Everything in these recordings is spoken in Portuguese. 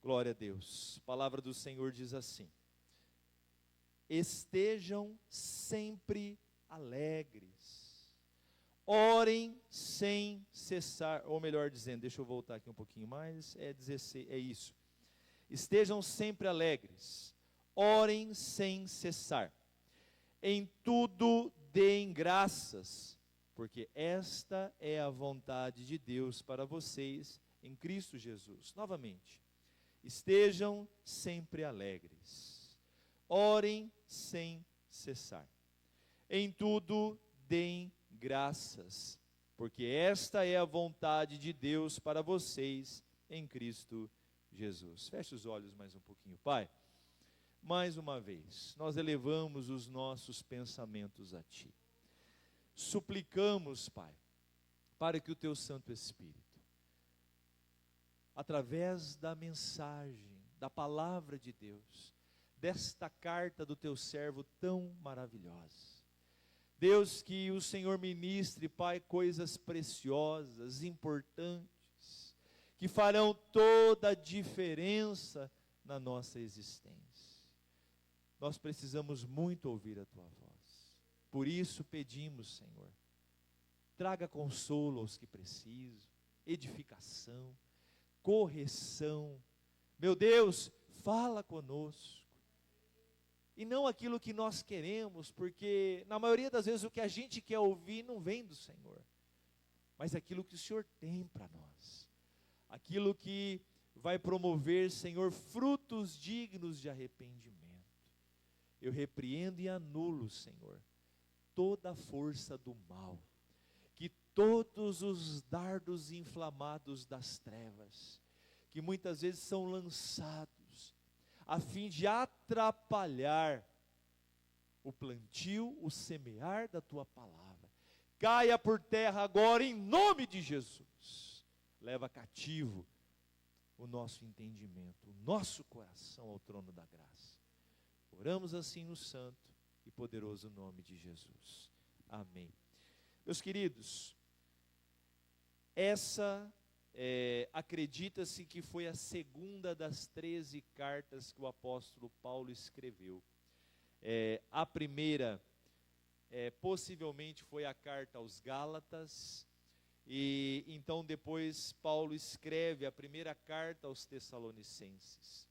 Glória a Deus. A palavra do Senhor diz assim: estejam sempre alegres, orem sem cessar, ou melhor dizendo, deixa eu voltar aqui um pouquinho mais, 16, é isso. Estejam sempre alegres, orem sem cessar, em tudo deem graças, porque esta é a vontade de Deus para vocês em Cristo Jesus. Novamente, estejam sempre alegres, orem sem cessar, em tudo deem graças, porque esta é a vontade de Deus para vocês em Cristo Jesus. Feche os olhos mais um pouquinho, Pai. Mais uma vez, nós elevamos os nossos pensamentos a Ti. Suplicamos, Pai, para que o Teu Santo Espírito, através da mensagem, da palavra de Deus, desta carta do Teu servo tão maravilhosa, Deus, que o Senhor ministre, Pai, coisas preciosas, importantes, que farão toda a diferença na nossa existência. Nós precisamos muito ouvir a Tua voz. Por isso pedimos, Senhor, traga consolo aos que precisam, edificação, correção. Meu Deus, fala conosco. E não aquilo que nós queremos, porque na maioria das vezes o que a gente quer ouvir não vem do Senhor, mas aquilo que o Senhor tem para nós. Aquilo que vai promover, Senhor, frutos dignos de arrependimento. Eu repreendo e anulo, Senhor, toda a força do mal, que todos os dardos inflamados das trevas, que muitas vezes são lançados, a fim de atrapalhar o plantio, o semear da Tua palavra, caia por terra agora em nome de Jesus. Leva cativo o nosso entendimento, o nosso coração ao trono da graça. Oramos assim no santo e poderoso nome de Jesus. Amém. Meus queridos, essa acredita-se que foi a segunda das 13 cartas que o apóstolo Paulo escreveu. A primeira, possivelmente foi a carta aos Gálatas, e então depois Paulo escreve a primeira carta aos Tessalonicenses.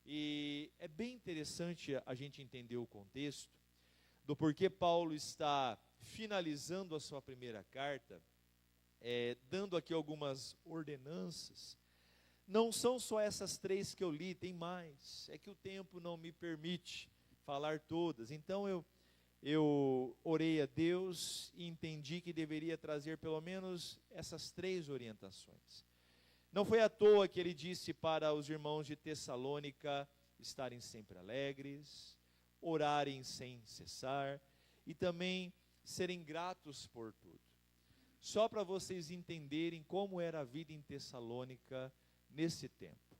E é bem interessante a gente entender o contexto do porquê Paulo está finalizando a sua primeira carta, dando aqui algumas ordenanças. Não são só essas 3 que eu li, tem mais, é que o tempo não me permite falar todas. Então eu orei a Deus e entendi que deveria trazer pelo menos essas 3 orientações. Não foi à toa que ele disse para os irmãos de Tessalônica estarem sempre alegres, orarem sem cessar e também serem gratos por tudo. Só para vocês entenderem como era a vida em Tessalônica nesse tempo.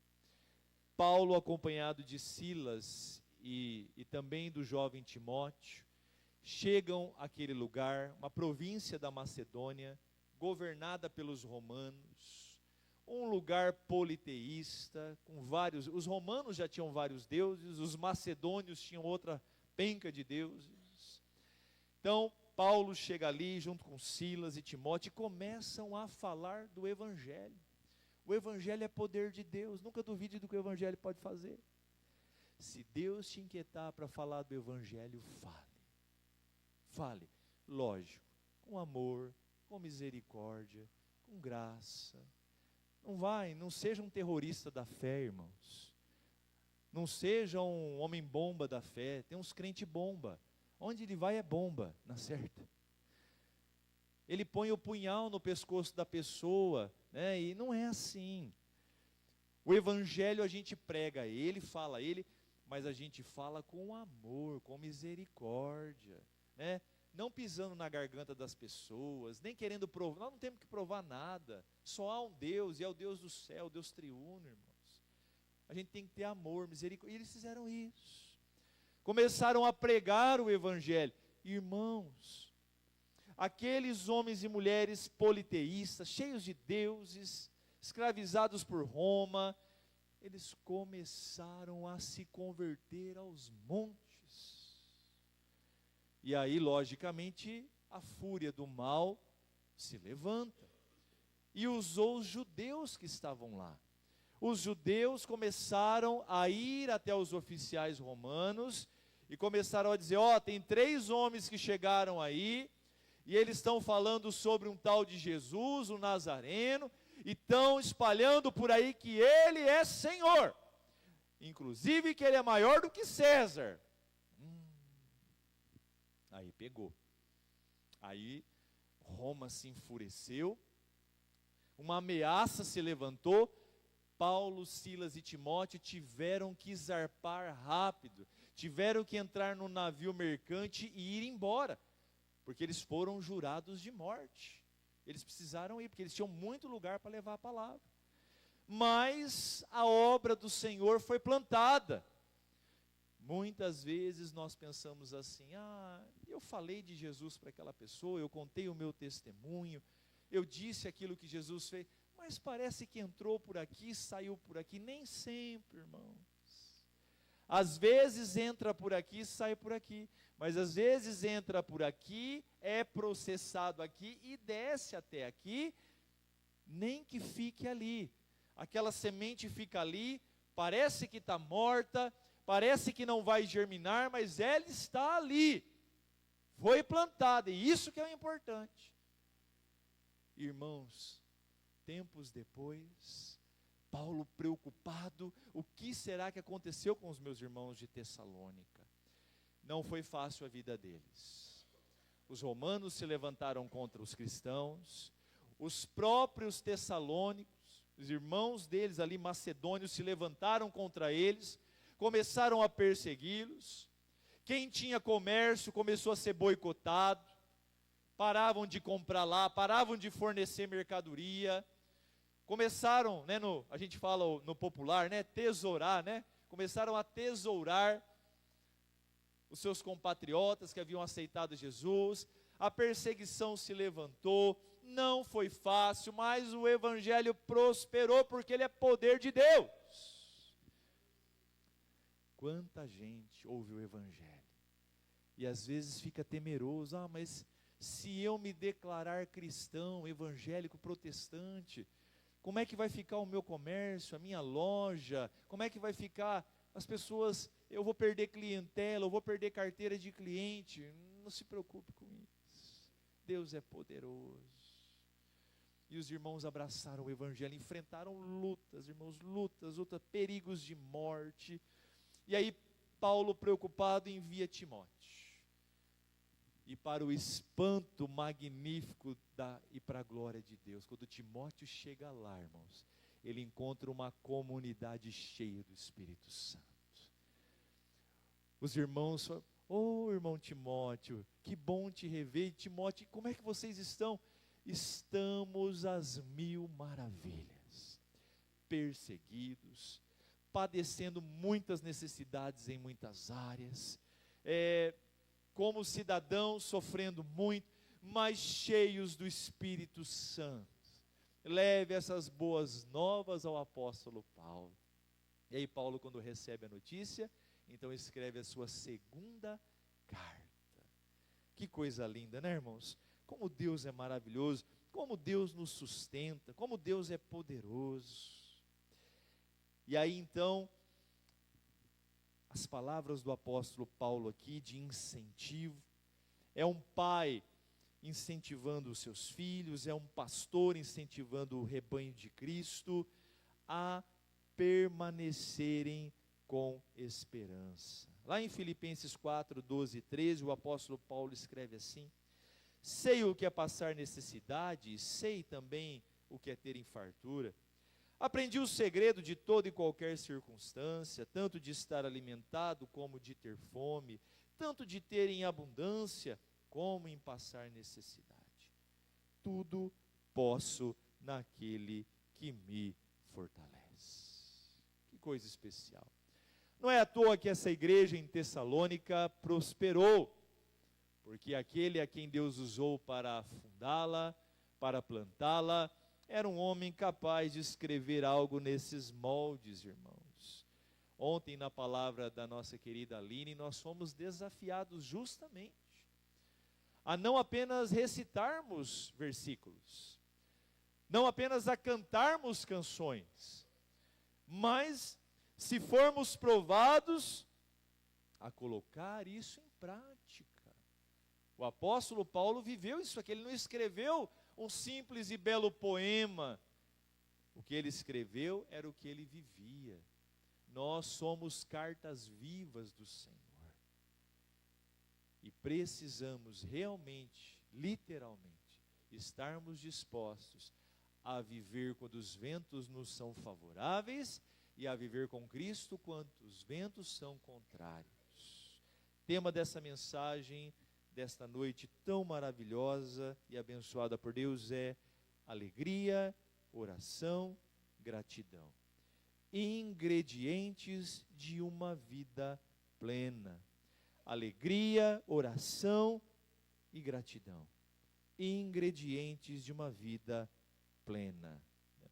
Paulo, acompanhado de Silas e também do jovem Timóteo, chegam àquele lugar, uma província da Macedônia, governada pelos romanos, um lugar politeísta, com vários, os romanos já tinham vários deuses, os macedônios tinham outra penca de deuses. Então, Paulo chega ali, junto com Silas e Timóteo, e começam a falar do Evangelho. O Evangelho é poder de Deus, nunca duvide do que o Evangelho pode fazer. Se Deus te inquietar para falar do Evangelho, fale, lógico, com amor, com misericórdia, com graça. Não seja um terrorista da fé, irmãos. Não seja um homem bomba da fé. Tem uns crente bomba. Onde ele vai é bomba, na certa. Ele põe o punhal no pescoço da pessoa, né? E não é assim. O Evangelho a gente prega ele, fala ele, mas a gente fala com amor, com misericórdia, né? Não pisando na garganta das pessoas, nem querendo provar. Nós não temos que provar nada. Só há um Deus, e é o Deus do céu, o Deus triuno, irmãos. A gente tem que ter amor, misericórdia. E eles fizeram isso. Começaram a pregar o Evangelho. Irmãos, aqueles homens e mulheres politeístas, cheios de deuses, escravizados por Roma, eles começaram a se converter aos montes. E aí, logicamente, a fúria do mal se levanta e usou os judeus que estavam lá. Os judeus começaram a ir até os oficiais romanos e começaram a dizer: ó, tem 3 homens que chegaram aí, e eles estão falando sobre um tal de Jesus, o Nazareno, e estão espalhando por aí que ele é Senhor, inclusive que ele é maior do que César. Aí pegou. Aí Roma se enfureceu, uma ameaça se levantou. Paulo, Silas e Timóteo tiveram que zarpar rápido, tiveram que entrar no navio mercante e ir embora, porque eles foram jurados de morte. Eles precisaram ir, porque eles tinham muito lugar para levar a palavra. Mas a obra do Senhor foi plantada. Muitas vezes nós pensamos assim: eu falei de Jesus para aquela pessoa, eu contei o meu testemunho, eu disse aquilo que Jesus fez, mas parece que entrou por aqui, saiu por aqui. Nem sempre, irmãos. Às vezes entra por aqui, sai por aqui, mas às vezes entra por aqui, é processado aqui e desce até aqui, nem que fique ali. Aquela semente fica ali, parece que está morta, parece que não vai germinar, mas ela está ali, foi plantada, e isso que é o importante. Irmãos, tempos depois, Paulo preocupado, o que será que aconteceu com os meus irmãos de Tessalônica? Não foi fácil a vida deles. Os romanos se levantaram contra os cristãos, os próprios tessalônicos, os irmãos deles ali, macedônios, se levantaram contra eles, começaram a persegui-los. Quem tinha comércio começou a ser boicotado, paravam de comprar lá, paravam de fornecer mercadoria, começaram, a gente fala no popular, tesourar, começaram a tesourar os seus compatriotas que haviam aceitado Jesus. A perseguição se levantou, não foi fácil, mas o evangelho prosperou, porque ele é poder de Deus. Quanta gente ouve o evangelho, e às vezes fica temeroso: mas se eu me declarar cristão, evangélico, protestante, como é que vai ficar o meu comércio, a minha loja? Como é que vai ficar as pessoas? Eu vou perder clientela, eu vou perder carteira de cliente. Não se preocupe com isso. Deus é poderoso. E os irmãos abraçaram o evangelho, enfrentaram lutas, irmãos, lutas, perigos de morte. E aí Paulo, preocupado, envia Timóteo. E para o espanto magnífico e para a glória de Deus, quando Timóteo chega lá, irmãos, ele encontra uma comunidade cheia do Espírito Santo. Os irmãos falam: irmão Timóteo, que bom te rever. Timóteo, como é que vocês estão? Estamos às 1000 maravilhas, perseguidos, padecendo muitas necessidades em muitas áreas, como cidadãos sofrendo muito, mas cheios do Espírito Santo. Leve essas boas novas ao apóstolo Paulo. E aí Paulo, quando recebe a notícia, então escreve a sua segunda carta. Que coisa linda, irmãos? Como Deus é maravilhoso, como Deus nos sustenta, como Deus é poderoso. E aí então, as palavras do apóstolo Paulo aqui de incentivo, é um pai incentivando os seus filhos, é um pastor incentivando o rebanho de Cristo a permanecerem com esperança. Lá em Filipenses 4, 12 e 13, o apóstolo Paulo escreve assim: sei o que é passar necessidade, e sei também o que é ter fartura. Aprendi o segredo de toda e qualquer circunstância, tanto de estar alimentado como de ter fome, tanto de ter em abundância como em passar necessidade. Tudo posso naquele que me fortalece. Que coisa especial. Não é à toa que essa igreja em Tessalônica prosperou, porque aquele a quem Deus usou para fundá-la, para plantá-la, era um homem capaz de escrever algo nesses moldes, irmãos. Ontem, na palavra da nossa querida Aline, nós fomos desafiados justamente a não apenas recitarmos versículos, não apenas a cantarmos canções, mas, se formos provados, a colocar isso em prática. O apóstolo Paulo viveu isso aqui, ele não escreveu um simples e belo poema. O que ele escreveu era o que ele vivia. Nós somos cartas vivas do Senhor. E precisamos realmente, literalmente, estarmos dispostos a viver quando os ventos nos são favoráveis e a viver com Cristo quando os ventos são contrários. Tema dessa mensagem, desta noite tão maravilhosa e abençoada por Deus é alegria, oração, gratidão. Ingredientes de uma vida plena. Alegria, oração e gratidão. Ingredientes de uma vida plena.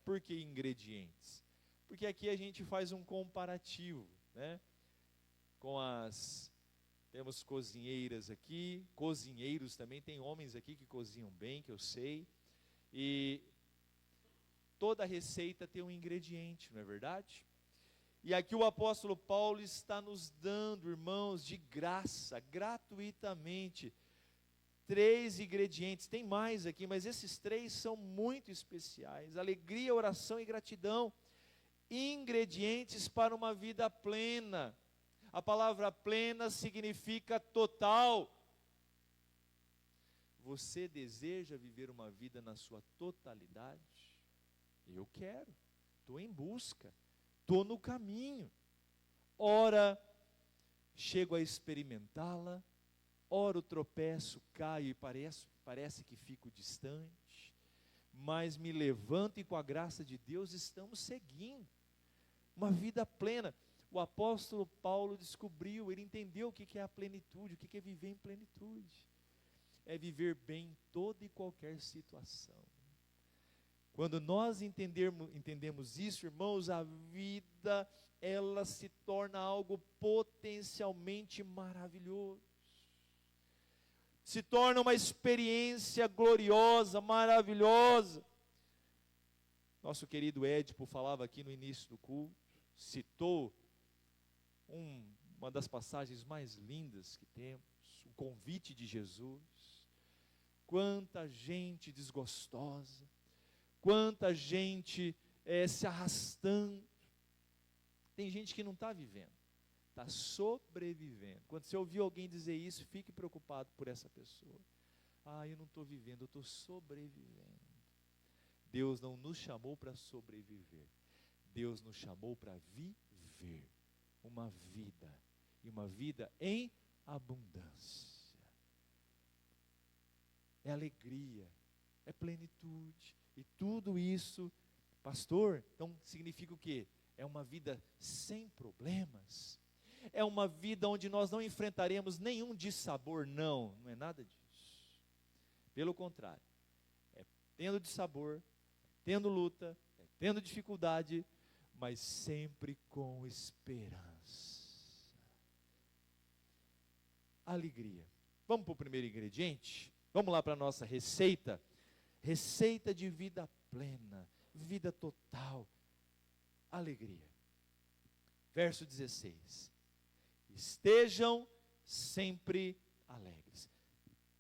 Por que ingredientes? Porque aqui a gente faz um comparativo, né? Temos cozinheiras aqui, cozinheiros também, tem homens aqui que cozinham bem, que eu sei, e toda receita tem um ingrediente, não é verdade? E aqui o apóstolo Paulo está nos dando, irmãos, de graça, gratuitamente, 3 ingredientes. Tem mais aqui, mas esses 3 são muito especiais: alegria, oração e gratidão. Ingredientes para uma vida plena. A palavra plena significa total. Você deseja viver uma vida na sua totalidade? Eu quero, estou em busca, estou no caminho. Ora, chego a experimentá-la, ora o tropeço, caio e parece que fico distante, mas me levanto e com a graça de Deus estamos seguindo. Uma vida plena. O apóstolo Paulo descobriu, ele entendeu o que é a plenitude, o que é viver em plenitude. É viver bem em toda e qualquer situação. Quando nós entendemos isso, irmãos, a vida, ela se torna algo potencialmente maravilhoso. Se torna uma experiência gloriosa, maravilhosa. Nosso querido Édipo falava aqui no início do culto, citou uma das passagens mais lindas que temos, o convite de Jesus. Quanta gente desgostosa, quanta gente se arrastando. Tem gente que não está vivendo, está sobrevivendo. Quando você ouvir alguém dizer isso, fique preocupado por essa pessoa. Eu não estou vivendo, eu estou sobrevivendo. Deus não nos chamou para sobreviver, Deus nos chamou para viver uma vida, e uma vida em abundância. É alegria, é plenitude, e tudo isso, pastor, então significa o quê? É uma vida sem problemas, é uma vida onde nós não enfrentaremos nenhum dissabor, não é nada disso. Pelo contrário, é tendo dissabor, tendo luta, tendo dificuldade, mas sempre com esperança. Alegria. Vamos para o primeiro ingrediente? Vamos lá para a nossa receita. Receita de vida plena, vida total. Alegria. Verso 16. Estejam sempre alegres.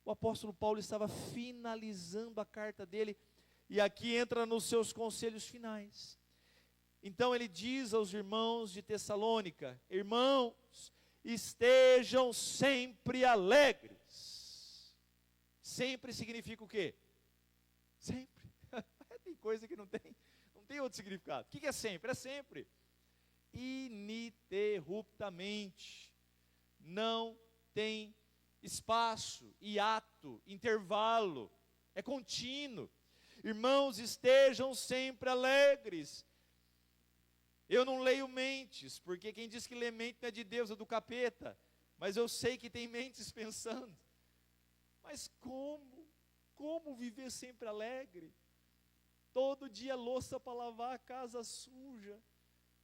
O apóstolo Paulo estava finalizando a carta dele, e aqui entra nos seus conselhos finais. Então ele diz aos irmãos de Tessalônica: irmãos, estejam sempre alegres. Sempre significa o quê? Sempre. Tem coisa que não tem outro significado. O que é sempre? É sempre. Ininterruptamente. Não tem espaço, hiato, intervalo. É contínuo. Irmãos, estejam sempre alegres. Eu não leio mentes, porque quem diz que lê mente não é de Deus, é do capeta. Mas eu sei que tem mentes pensando. Mas como viver sempre alegre? todo dia louça para lavar, a casa suja,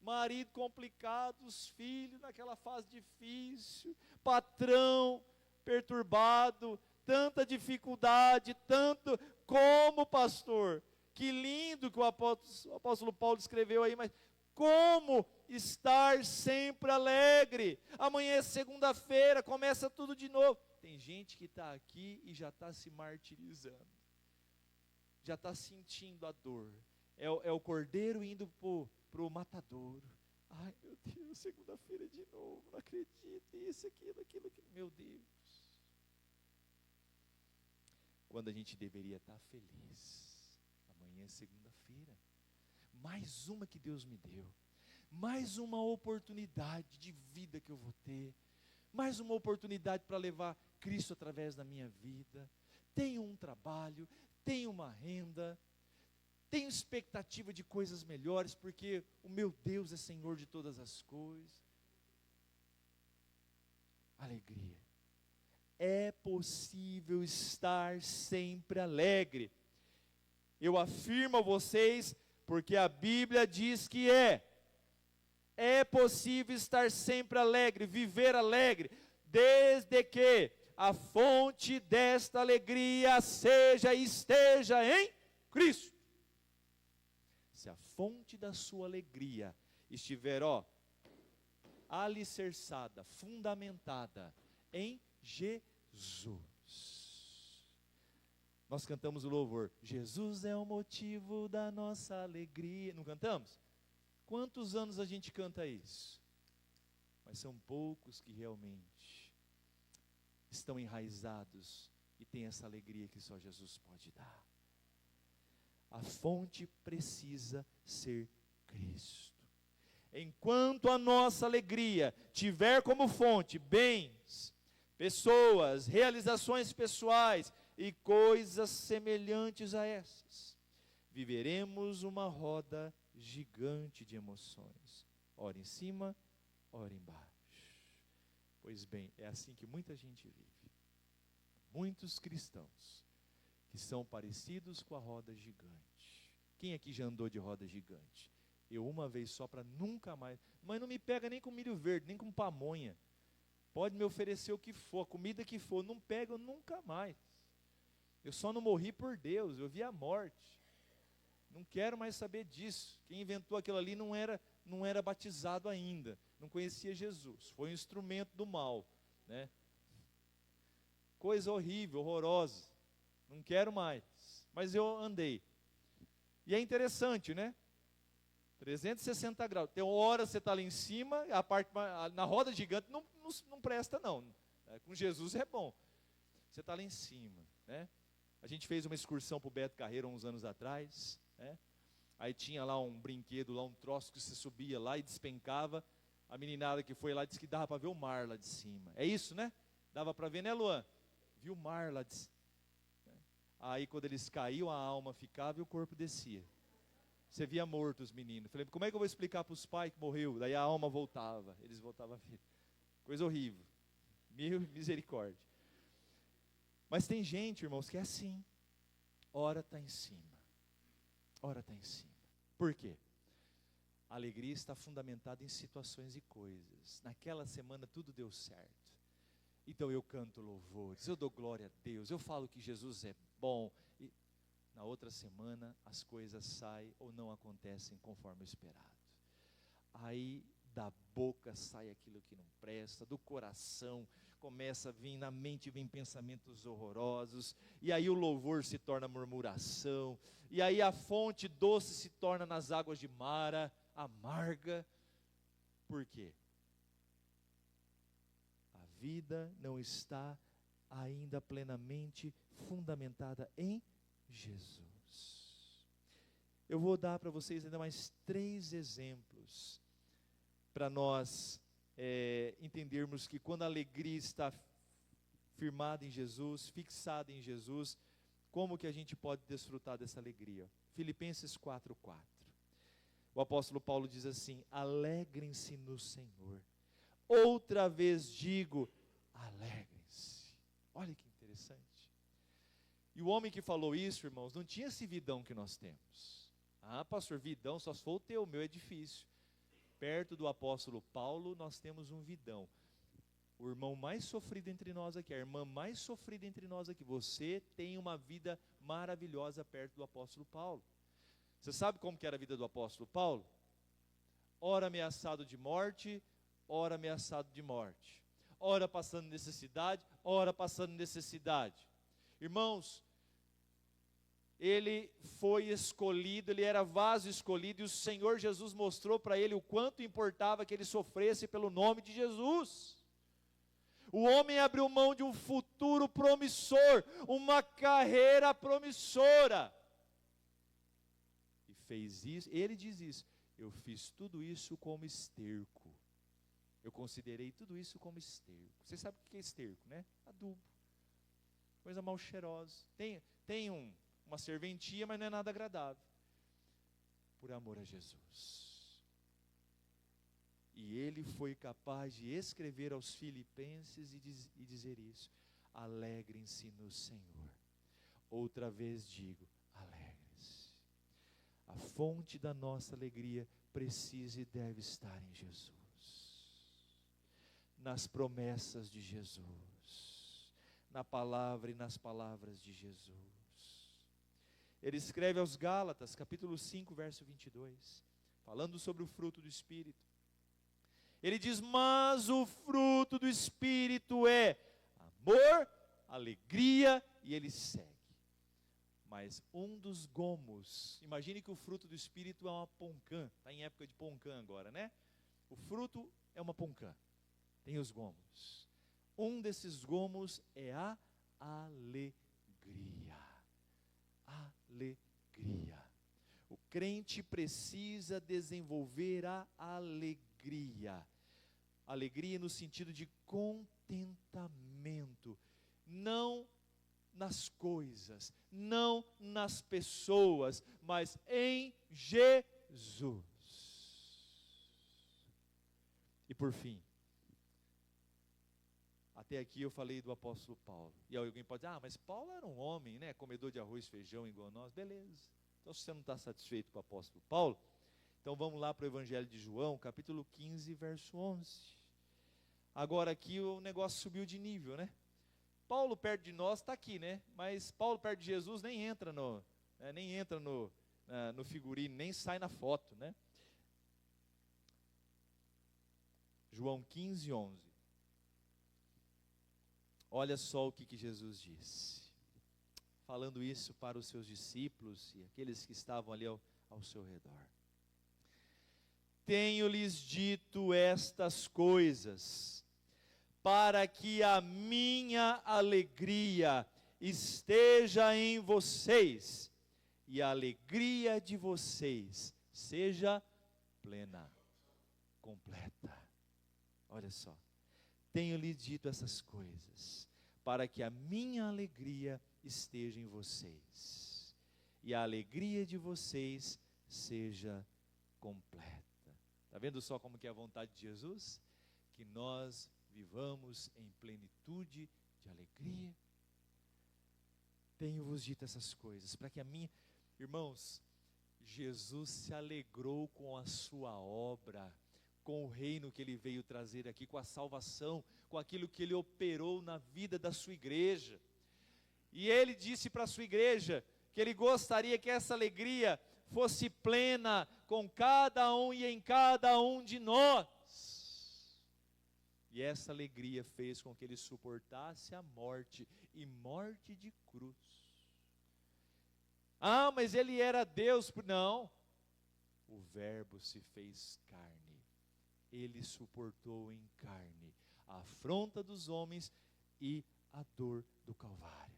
marido complicado, os filhos naquela fase difícil, patrão perturbado, tanta dificuldade, tanto como pastor. Que lindo que o apóstolo Paulo escreveu aí, mas como estar sempre alegre? Amanhã é segunda-feira, começa tudo de novo. Tem gente que está aqui e já está se martirizando, já está sentindo a dor. É o cordeiro indo para o matadouro. Ai meu Deus, segunda-feira de novo, não acredito, isso, aquilo, meu Deus. Quando a gente deveria estar feliz. Amanhã é segunda-feira, mais uma que Deus me deu, mais uma oportunidade de vida que eu vou ter, mais uma oportunidade para levar Cristo através da minha vida. Tenho um trabalho, tenho uma renda, tenho expectativa de coisas melhores, porque o meu Deus é Senhor de todas as coisas. Alegria. É possível estar sempre alegre. Eu afirmo a vocês, porque a Bíblia diz que é possível estar sempre alegre, viver alegre, desde que a fonte desta alegria seja e esteja em Cristo. Se a fonte da sua alegria estiver, alicerçada, fundamentada em Jesus. Nós cantamos o louvor, Jesus é o motivo da nossa alegria. Não cantamos? Quantos anos a gente canta isso? Mas são poucos que realmente estão enraizados e têm essa alegria que só Jesus pode dar. A fonte precisa ser Cristo. Enquanto a nossa alegria tiver como fonte bens, pessoas, realizações pessoais e coisas semelhantes a essas, viveremos uma roda gigante de emoções, ora em cima, ora embaixo. Pois bem, é assim que muita gente vive. Muitos cristãos que são parecidos com a roda gigante. Quem aqui já andou de roda gigante? Eu uma vez só, para nunca mais. Mas não me pega nem com milho verde, nem com pamonha. Pode me oferecer o que for, a comida que for, não pega eu nunca mais. Eu só não morri por Deus, eu vi a morte. Não quero mais saber disso. Quem inventou aquilo ali não era batizado ainda, não conhecia Jesus, foi um instrumento do mal, né? Coisa horrível, horrorosa. Não quero mais. Mas eu andei. E é interessante, né? 360 graus. Tem hora você está lá em cima, na roda gigante não presta não. Com Jesus é bom. Você está lá em cima, né? A gente fez uma excursão para o Beto Carreiro uns anos atrás, né? Aí tinha lá um brinquedo, lá um troço que você subia lá e despencava. A meninada que foi lá disse que dava para ver o mar lá de cima. É isso, né? Dava para ver, né, Luan? Viu o mar lá de cima. Aí quando eles caíam, a alma ficava e o corpo descia. Você via morto os meninos. Falei, como é que eu vou explicar para os pais que morreu? Daí a alma voltava, eles voltavam a ver. Coisa horrível. Misericórdia. Mas tem gente, irmãos, que é assim. Ora está em cima. Ora está em cima. Por quê? A alegria está fundamentada em situações e coisas. Naquela semana tudo deu certo. Então eu canto louvores, eu dou glória a Deus, eu falo que Jesus é bom. E na outra semana as coisas saem ou não acontecem conforme o esperado. Aí da boca sai aquilo que não presta, do coração começa a vir, na mente vem pensamentos horrorosos, e aí o louvor se torna murmuração, e aí a fonte doce se torna nas águas de Mara, amarga. Por quê? A vida não está ainda plenamente fundamentada em Jesus. Eu vou dar para vocês ainda mais 3 exemplos, para nós entendermos que quando a alegria está firmada em Jesus, fixada em Jesus, como que a gente pode desfrutar dessa alegria? Filipenses 4:4. O apóstolo Paulo diz assim: alegrem-se no Senhor. Outra vez digo, alegrem-se. Olha que interessante. E o homem que falou isso, irmãos, não tinha esse vidão que nós temos. Ah, pastor, vidão só se for o teu, o meu é difícil. Perto do apóstolo Paulo, nós temos um vidão. O irmão mais sofrido entre nós aqui, a irmã mais sofrida entre nós aqui. Você tem uma vida maravilhosa perto do apóstolo Paulo. Você sabe como que era a vida do apóstolo Paulo? Ora ameaçado de morte, ora ameaçado de morte. Ora passando necessidade, ora passando necessidade. Irmãos, ele foi escolhido, ele era vaso escolhido, e o Senhor Jesus mostrou para ele o quanto importava que ele sofresse pelo nome de Jesus. O homem abriu mão de um futuro promissor, uma carreira promissora, e fez isso. Ele diz isso: eu fiz tudo isso como esterco, eu considerei tudo isso como esterco. Você sabe o que é esterco, né? Adubo, coisa mal cheirosa, tem uma serventia, mas não é nada agradável, por amor a Jesus. E ele foi capaz de escrever aos filipenses e dizer isso: alegrem-se no Senhor. Outra vez digo, alegre-se. A fonte da nossa alegria precisa e deve estar em Jesus, nas promessas de Jesus, na palavra e nas palavras de Jesus. Ele escreve aos Gálatas, capítulo 5, verso 22, falando sobre o fruto do Espírito. Ele diz: mas o fruto do Espírito é amor, alegria, e ele segue. Mas um dos gomos, imagine que o fruto do Espírito é uma poncã, está em época de poncã agora, né? O fruto é uma poncã, tem os gomos. Um desses gomos é a alegria. Alegria. O crente precisa desenvolver a alegria. Alegria no sentido de contentamento, não nas coisas, não nas pessoas, mas em Jesus. E por fim, até aqui eu falei do apóstolo Paulo. E alguém pode dizer: mas Paulo era um homem, né, comedor de arroz e feijão igual a nós. Beleza. Então, se você não está satisfeito com o apóstolo Paulo, então vamos lá para o Evangelho de João, capítulo 15, verso 11. Agora aqui o negócio subiu de nível, né? Paulo perto de nós está aqui, né? Mas Paulo perto de Jesus nem entra no figurino, nem sai na foto, né? João 15, 11. Olha só o que Jesus disse, falando isso para os seus discípulos e aqueles que estavam ali ao seu redor. Tenho-lhes dito estas coisas, para que a minha alegria esteja em vocês, e a alegria de vocês seja plena, completa. Olha só, tenho-lhes dito essas coisas, para que a minha alegria esteja em vocês, e a alegria de vocês seja completa. Está vendo só como que é a vontade de Jesus? Que nós vivamos em plenitude de alegria. Tenho-vos dito essas coisas, para que a minha... Irmãos, Jesus se alegrou com a sua obra, com o reino que ele veio trazer aqui, com a salvação, com aquilo que ele operou na vida da sua igreja. E ele disse para a sua igreja que ele gostaria que essa alegria fosse plena com cada um e em cada um de nós. E essa alegria fez com que ele suportasse a morte, e morte de cruz. Ah, mas ele era Deus. Não, o Verbo se fez carne, ele suportou em carne a afronta dos homens e a dor do Calvário,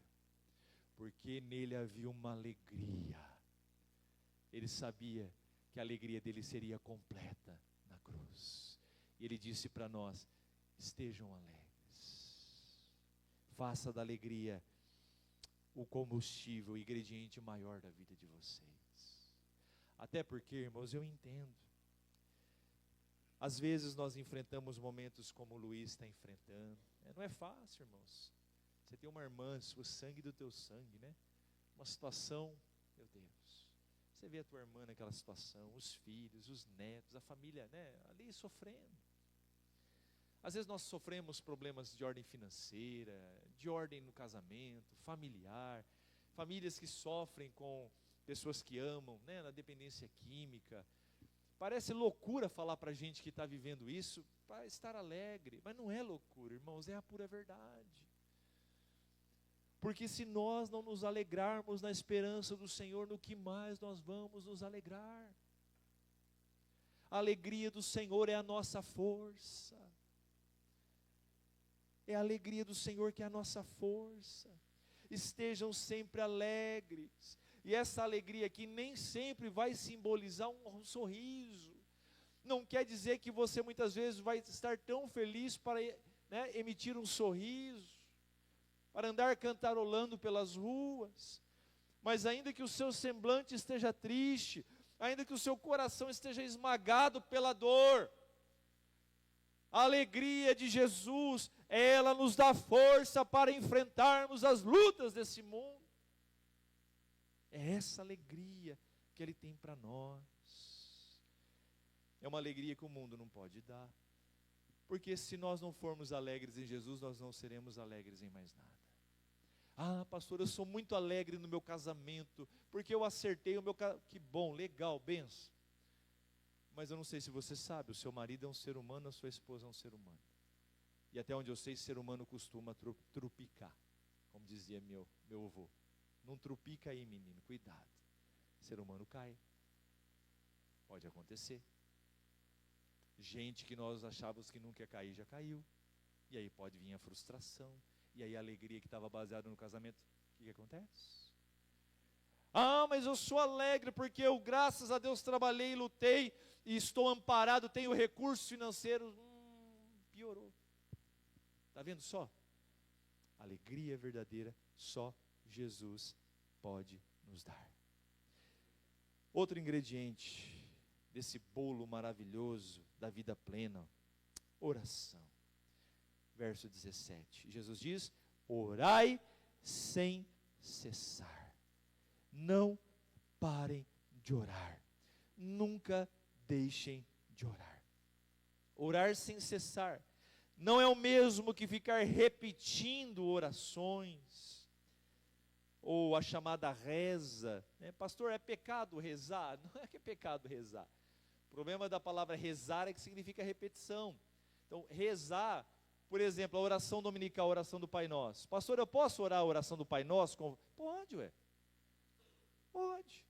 porque nele havia uma alegria. Ele sabia que a alegria dele seria completa na cruz. E ele disse para nós: estejam alegres. Faça da alegria o combustível, o ingrediente maior da vida de vocês. Até porque, irmãos, eu entendo. Às vezes nós enfrentamos momentos como o Luiz está enfrentando. Não é fácil, irmãos. Você tem uma irmã, o sangue do teu sangue, né? Uma situação, meu Deus. Você vê a tua irmã naquela situação, os filhos, os netos, a família, né? Ali sofrendo. Às vezes nós sofremos problemas de ordem financeira, de ordem no casamento, familiar, famílias que sofrem com pessoas que amam, né, na dependência química. Parece loucura falar para a gente que está vivendo isso, para estar alegre, mas não é loucura, irmãos, é a pura verdade. Porque se nós não nos alegrarmos na esperança do Senhor, no que mais nós vamos nos alegrar? A alegria do Senhor é a nossa força. É a alegria do Senhor que é a nossa força. Estejam sempre alegres. E essa alegria aqui nem sempre vai simbolizar um sorriso. Não quer dizer que você muitas vezes vai estar tão feliz para, né, emitir um sorriso, para andar cantarolando pelas ruas. Mas ainda que o seu semblante esteja triste, ainda que o seu coração esteja esmagado pela dor, a alegria de Jesus, ela nos dá força para enfrentarmos as lutas desse mundo. É essa alegria que Ele tem para nós. É uma alegria que o mundo não pode dar. Porque se nós não formos alegres em Jesus, nós não seremos alegres em mais nada. Ah, pastor, eu sou muito alegre no meu casamento, porque eu acertei o meu casamento. Que bom, legal, benção. Mas eu não sei se você sabe, o seu marido é um ser humano, a sua esposa é um ser humano. E até onde eu sei, ser humano costuma trupicar, como dizia meu avô. Não trupica aí, menino, cuidado. Ser humano cai. Pode acontecer. Gente que nós achávamos que nunca ia cair, já caiu. E aí pode vir a frustração. E aí a alegria que estava baseada no casamento, o que acontece? Ah, mas eu sou alegre porque eu, graças a Deus, trabalhei, lutei e estou amparado, tenho recursos financeiros. Piorou. Está vendo só? Alegria verdadeira só Jesus pode nos dar. Outro ingrediente desse bolo maravilhoso da vida plena, oração. Verso 17, Jesus diz: orai sem cessar, não parem de orar, nunca deixem de orar. Orar sem cessar não é o mesmo que ficar repetindo orações, ou a chamada reza, né? Pastor, é pecado rezar? Não é que é pecado rezar. O problema da palavra rezar é que significa repetição. Então, rezar, por exemplo, a oração dominical, a oração do Pai Nosso. Pastor, eu posso orar a oração do Pai Nosso? Pode, ué. Pode.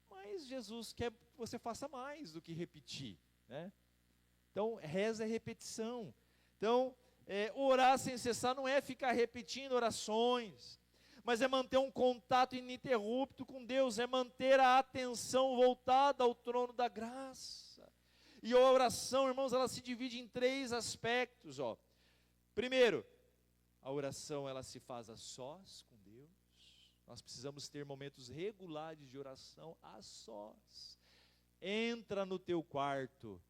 Mas Jesus quer que você faça mais do que repetir, né? Então, reza é repetição. Então, orar sem cessar não é ficar repetindo orações, mas é manter um contato ininterrupto com Deus, é manter a atenção voltada ao trono da graça. E a oração, irmãos, ela se divide em 3 aspectos, ó. Primeiro, a oração ela se faz a sós com Deus. Nós precisamos ter momentos regulares de oração a sós. Entra no teu quarto,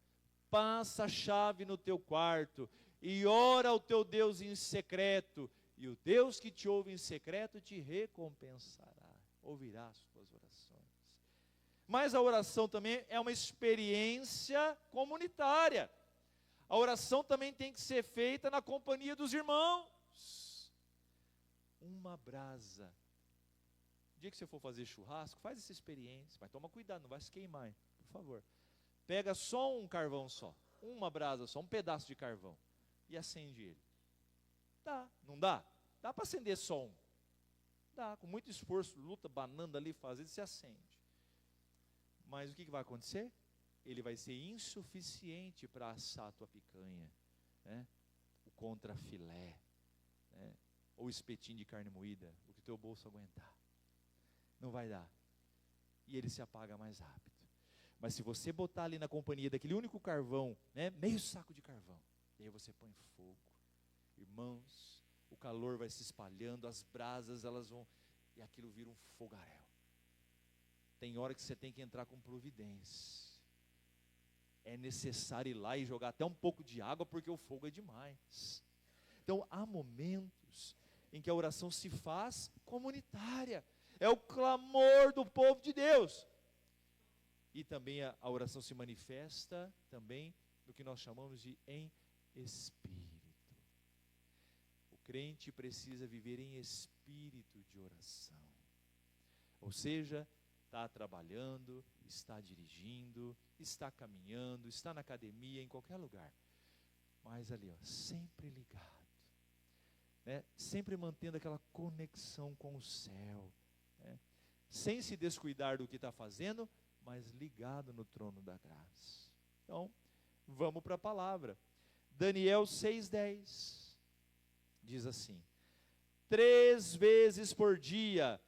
passa a chave no teu quarto e ora ao teu Deus em secreto, e o Deus que te ouve em secreto te recompensará, ouvirá as tuas orações. Mas a oração também é uma experiência comunitária. A oração também tem que ser feita na companhia dos irmãos. Uma brasa. O dia que você for fazer churrasco, faz essa experiência, mas toma cuidado, não vai se queimar, por favor. Pega só um carvão só, uma brasa só, um pedaço de carvão, e acende ele. Dá, não dá? Dá para acender só um. Dá, com muito esforço, luta, banando ali, fazendo, se acende. Mas o que vai acontecer? Ele vai ser insuficiente para assar a tua picanha, né? O contrafilé, né? Ou espetinho de carne moída, o que o teu bolso aguentar. Não vai dar. E ele se apaga mais rápido. Mas se você botar ali na companhia daquele único carvão, né? Meio saco de carvão, e aí você põe fogo. Irmãos, o calor vai se espalhando, as brasas elas vão, e aquilo vira um fogaréu. Tem hora que você tem que entrar com providência. É necessário ir lá e jogar até um pouco de água, porque o fogo é demais. Então há momentos em que a oração se faz comunitária. É o clamor do povo de Deus. E também a oração se manifesta também no que nós chamamos de em espírito. O crente precisa viver em espírito de oração. Ou seja, está trabalhando, está dirigindo, está caminhando, está na academia, em qualquer lugar. Mas ali, sempre ligado, né? Sempre mantendo aquela conexão com o céu, né? Sem se descuidar do que está fazendo, mas ligado no trono da graça. Então, vamos para a palavra. Daniel 6:10 diz assim: 3 vezes por dia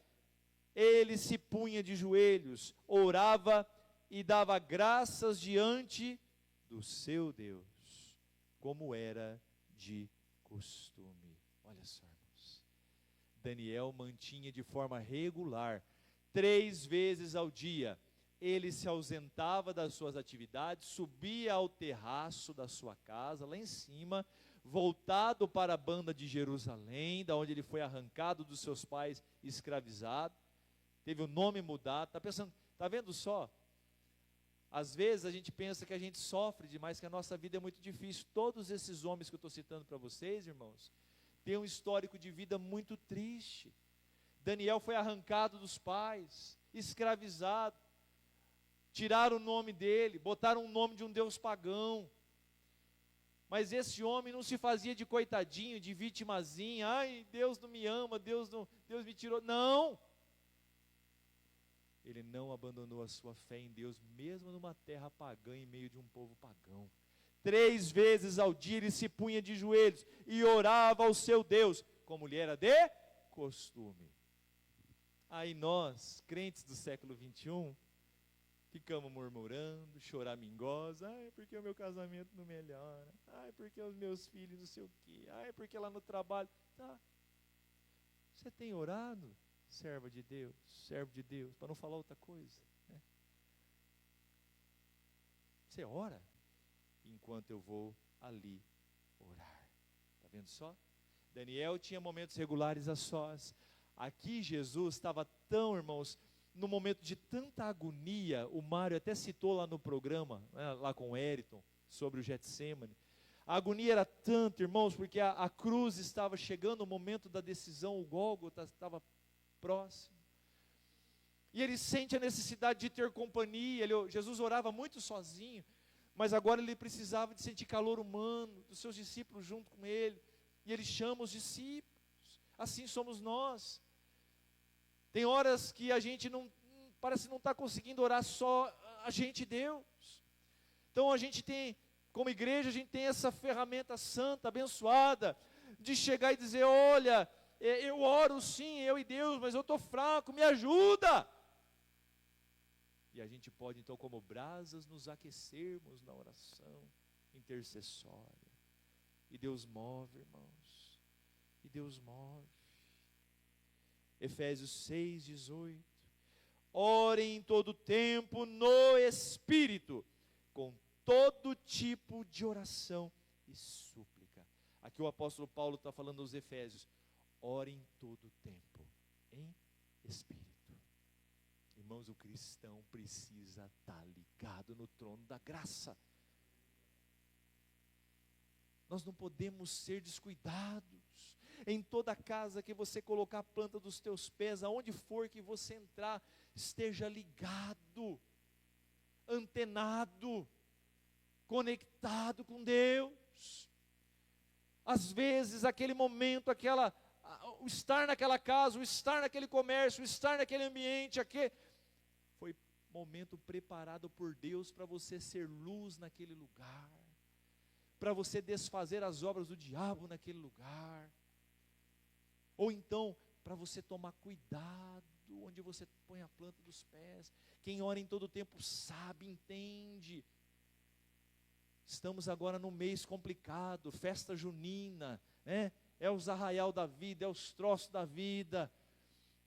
ele se punha de joelhos, orava e dava graças diante do seu Deus, como era de costume. Olha só, irmãos. Daniel mantinha de forma regular, 3 vezes ao dia, ele se ausentava das suas atividades, subia ao terraço da sua casa, lá em cima, voltado para a banda de Jerusalém, da onde ele foi arrancado dos seus pais, escravizado, teve o nome mudado. Está pensando, está vendo só? Às vezes a gente pensa que a gente sofre demais, que a nossa vida é muito difícil. Todos esses homens que eu estou citando para vocês, irmãos, têm um histórico de vida muito triste. Daniel foi arrancado dos pais, escravizado, tiraram o nome dele, botaram o nome de um deus pagão. Mas esse homem não se fazia de coitadinho, de vitimazinha. Ai, Deus não me ama, Deus me tirou. Não! Ele não abandonou a sua fé em Deus, mesmo numa terra pagã, em meio de um povo pagão. 3 vezes ao dia ele se punha de joelhos e orava ao seu Deus, como lhe era de costume. Aí nós, crentes do século 21, ficamos murmurando, choramingosa. Ai, porque o meu casamento não melhora. Ai, porque os meus filhos não sei o quê. Ai, porque lá no trabalho. Tá. Você tem orado, servo de Deus, para não falar outra coisa, né? Você ora enquanto eu vou ali orar. Está vendo só? Daniel tinha momentos regulares a sós. Aqui Jesus estava tão, irmãos, no momento de tanta agonia. O Mário até citou lá no programa, né, lá com o Eriton, sobre o Getsemane. A agonia era tanta, irmãos, porque a cruz estava chegando, o momento da decisão, o Gólgota estava próximo. E ele sente a necessidade de ter companhia. Jesus orava muito sozinho, mas agora ele precisava de sentir calor humano, dos seus discípulos junto com ele. E ele chama os discípulos. Assim somos nós. Tem horas que a gente parece não estar conseguindo orar só a gente e Deus. Então a gente tem, como igreja, a gente tem essa ferramenta santa, abençoada, de chegar e dizer: olha, eu oro sim, eu e Deus, mas eu estou fraco, me ajuda. E a gente pode então, como brasas, nos aquecermos na oração intercessória. E Deus move, irmãos. E Deus move. Efésios 6:18. Orem em todo tempo no Espírito, com todo tipo de oração e súplica. Aqui o apóstolo Paulo está falando aos Efésios: orem em todo tempo em Espírito. Irmãos, o cristão precisa estar ligado no trono da graça. Nós não podemos ser descuidados. Em toda casa que você colocar a planta dos teus pés, aonde for que você entrar, esteja ligado, antenado, conectado com Deus. Às vezes aquele momento, o estar naquela casa, o estar naquele comércio, o estar naquele ambiente, foi momento preparado por Deus para você ser luz naquele lugar, para você desfazer as obras do diabo naquele lugar, ou então para você tomar cuidado onde você põe a planta dos pés. Quem ora em todo tempo sabe, entende. Estamos agora num mês complicado, festa junina, né? É os arraial da vida, é os troços da vida.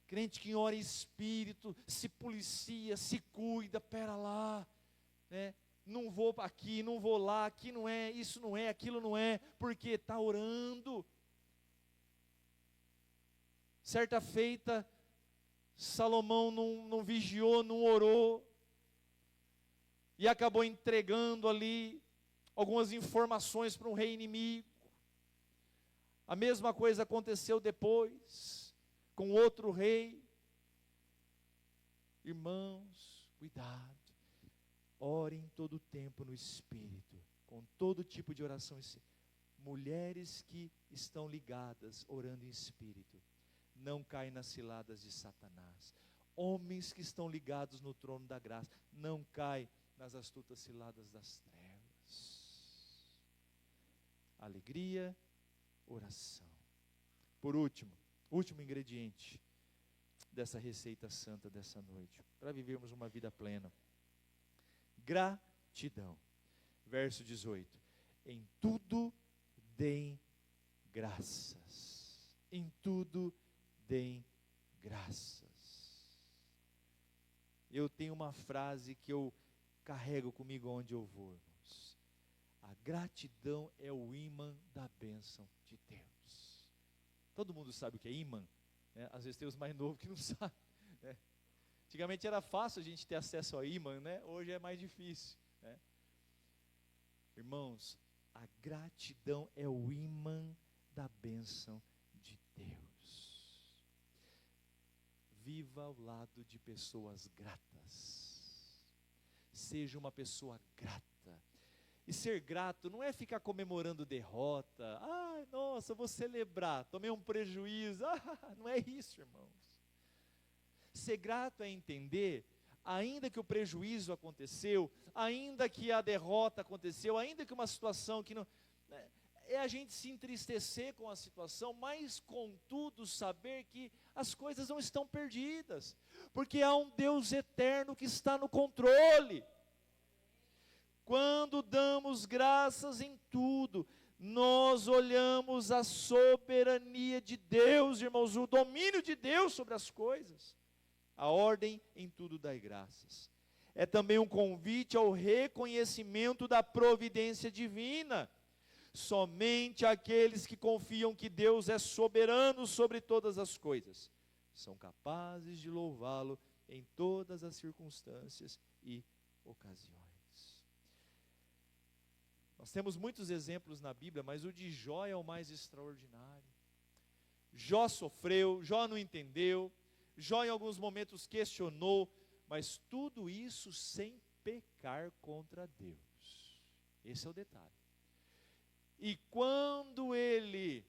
Crente que ora em espírito, se policia, se cuida, pera lá, né? Não vou aqui, não vou lá, aqui não é, isso não é, aquilo não é, porque está orando. Certa feita, Salomão não vigiou, não orou, e acabou entregando ali algumas informações para um rei inimigo. A mesma coisa aconteceu depois, com outro rei. Irmãos, cuidado, orem todo o tempo no Espírito, com todo tipo de oração. Mulheres que estão ligadas, orando em Espírito, não caem nas ciladas de Satanás. Homens que estão ligados no trono da graça, não caem nas astutas ciladas das trevas. Alegria, oração. Por último, último ingrediente dessa receita santa dessa noite, para vivermos uma vida plena: gratidão. Verso 18: em tudo deem graças. Em tudo deem graças. Eu tenho uma frase que eu carrego comigo onde eu vou, irmãos. A gratidão é o ímã da bênção de Deus. Todo mundo sabe o que é ímã, né? Às vezes tem os mais novos que não sabem, né? Antigamente era fácil a gente ter acesso ao ímã, né? Hoje é mais difícil, né? Irmãos, a gratidão é o ímã da bênção de Deus. Viva ao lado de pessoas gratas. Seja uma pessoa grata. E ser grato não é ficar comemorando derrota. Ai, nossa, vou celebrar, tomei um prejuízo. Não é isso, irmãos. Ser grato é entender, ainda que o prejuízo aconteceu, ainda que a derrota aconteceu, ainda que uma situação que não... É a gente se entristecer com a situação, mas contudo saber que as coisas não estão perdidas, porque há um Deus eterno que está no controle. Quando damos graças em tudo, nós olhamos a soberania de Deus, irmãos, o domínio de Deus sobre as coisas. A ordem em tudo dai graças. É também um convite ao reconhecimento da providência divina. Somente aqueles que confiam que Deus é soberano sobre todas as coisas são capazes de louvá-lo em todas as circunstâncias e ocasiões. Nós temos muitos exemplos na Bíblia, mas o de Jó é o mais extraordinário. Jó sofreu, Jó não entendeu, Jó em alguns momentos questionou, mas tudo isso sem pecar contra Deus. Esse é o detalhe. E quando ele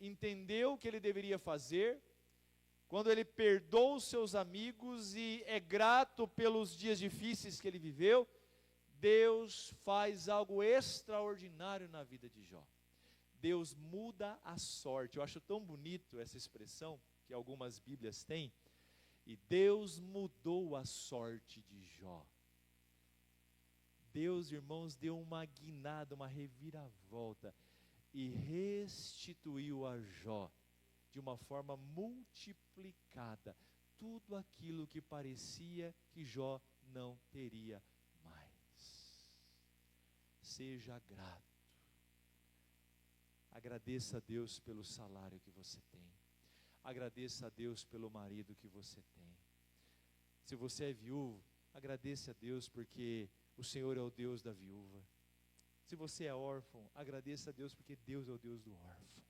entendeu o que ele deveria fazer, quando ele perdoa os seus amigos e é grato pelos dias difíceis que ele viveu, Deus faz algo extraordinário na vida de Jó. Deus muda a sorte. Eu acho tão bonito essa expressão que algumas Bíblias têm. E Deus mudou a sorte de Jó. Deus, irmãos, deu uma guinada, uma reviravolta e restituiu a Jó de uma forma multiplicada tudo aquilo que parecia que Jó não teria mais. Seja grato. Agradeça a Deus pelo salário que você tem. Agradeça a Deus pelo marido que você tem. Se você é viúvo, agradeça a Deus porque o Senhor é o Deus da viúva. Se você é órfão, agradeça a Deus porque Deus é o Deus do órfão.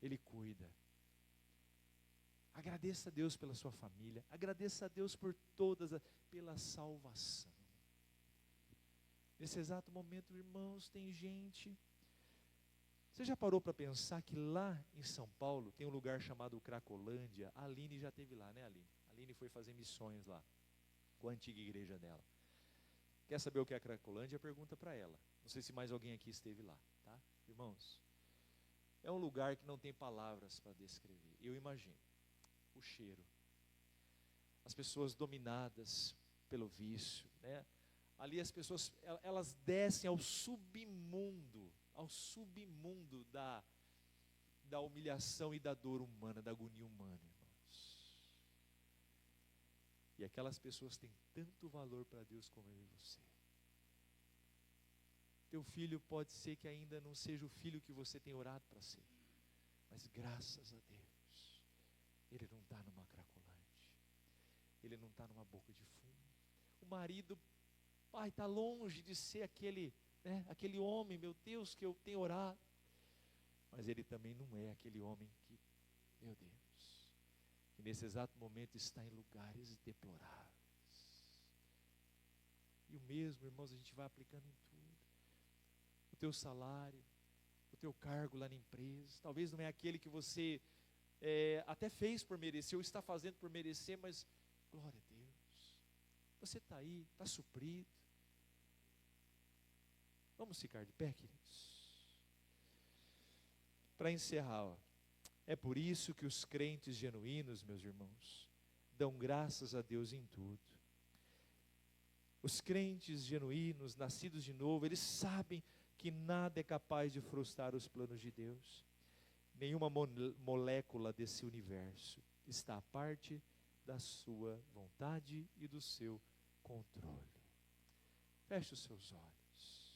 Ele cuida. Agradeça a Deus pela sua família. Agradeça a Deus por pela salvação. Nesse exato momento, irmãos, tem gente... Você já parou para pensar que lá em São Paulo tem um lugar chamado Cracolândia? A Aline já esteve lá, né, Aline? A Aline foi fazer missões lá, com a antiga igreja dela. Quer saber o que é Cracolândia? Pergunta para ela. Não sei se mais alguém aqui esteve lá, tá? Irmãos, é um lugar que não tem palavras para descrever. Eu imagino o cheiro, as pessoas dominadas pelo vício, né? Ali as pessoas, elas descem ao submundo da humilhação e da dor humana, da agonia humana, irmãos. E aquelas pessoas têm tanto valor para Deus como eu e você. Teu filho pode ser que ainda não seja o filho que você tem orado para ser, mas graças a Deus, ele não está numa cracolante, ele não está numa boca de fumo. O marido, pai, está longe de ser aquele homem, meu Deus, que eu tenho orado, mas ele também não é aquele homem que, meu Deus, que nesse exato momento está em lugares deploráveis. E o mesmo, irmãos, a gente vai aplicando em tudo. O teu salário, o teu cargo lá na empresa, talvez não é aquele que você até fez por merecer, ou está fazendo por merecer, mas glória a Deus, você está aí, está suprido. Vamos ficar de pé, queridos? Para encerrar, é por isso que os crentes genuínos, meus irmãos, dão graças a Deus em tudo. Os crentes genuínos, nascidos de novo, eles sabem que nada é capaz de frustrar os planos de Deus. Nenhuma molécula desse universo está à parte da sua vontade e do seu controle. Feche os seus olhos.